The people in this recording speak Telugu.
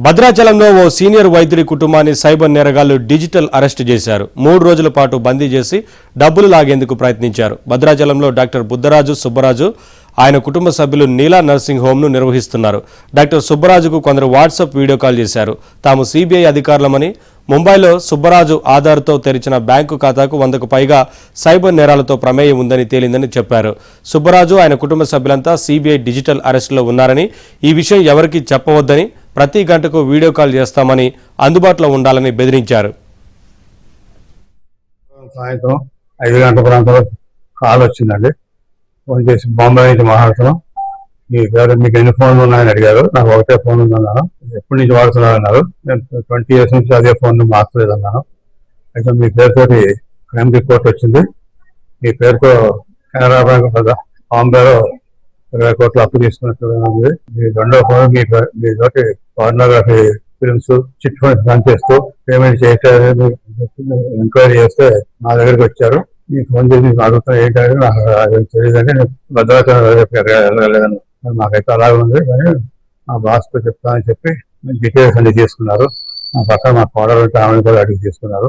భద్రాచలంలో ఓ సీనియర్ వైద్యుడి కుటుంబాన్ని సైబర్ నేరగాళ్లు డిజిటల్ అరెస్టు చేశారు. 3 రోజుల పాటు బందీ చేసి డబ్బులు లాగేందుకు ప్రయత్నించారు. భద్రాచలంలో డాక్టర్ బుద్ధరాజు సుబ్బరాజు ఆయన కుటుంబ సభ్యులు నీలా నర్సింగ్ హోమ్ను నిర్వహిస్తున్నారు. డాక్టర్ సుబ్బరాజుకు కొందరు వాట్సాప్ వీడియో కాల్ చేశారు. తాము సిబిఐ అధికారులమని, ముంబైలో సుబ్బరాజు ఆధార్తో తెరిచిన బ్యాంకు ఖాతాకు 100కు పైగా సైబర్ నేరాలతో ప్రమేయం ఉందని తేలిందని చెప్పారు. సుబ్బరాజు ఆయన కుటుంబ సభ్యులంతా సిబిఐ డిజిటల్ అరెస్టులో ఉన్నారని, ఈ విషయం ఎవరికీ చెప్పవద్దని, ప్రతి గంటకు వీడియో కాల్ చేస్తామని, అందుబాటులో ఉండాలని బెదిరించారు. సాయంత్రం 5 గంటల ప్రాంతంలో కాల్ వచ్చిందండి. ఫోన్ చేసి బాంబే నుంచి మాట్లాడుతున్నాం, మీ పేరు మీకు ఎన్ని ఫోన్లు ఉన్నాయని అడిగారు. నాకు ఒకటే ఫోన్ ఉందన్నాను. ఎప్పటి నుంచి వాడుతున్నారు అన్నారు. నేను 20 years నుంచి అదే ఫోన్ మార్చలేదన్నాను. అయితే మీ పేరుతోటి క్రైమ్ రిపోర్ట్ వచ్చింది, మీ పేరుతో కెనరా బ్యాంక్ బాంబేలో 20 కోట్ల అప్పు తీసుకున్నట్టు ఉంది. మీ రెండో ఫోన్ మీతోటి photography films chit funds run చేస్తూ పేమెంట్ చేయట్లేదు ఎంక్వైరీ చేస్తే నా దగ్గరికి వచ్చారు. ఈ ఫోన్ చేసి అడుగుతున్నా ఏంటంటే నాకు తెలియదంటే నేను భద్రాచలం వెళ్ళలేదని. నాకైతే అలాగే ఉంది, కానీ మా బాస్తో చెప్తానని చెప్పి డీటెయిల్స్ అన్ని తీసుకున్నారు. మా పక్కన మా కోడలు ఆమెను కూడా అడిగి తీసుకున్నారు.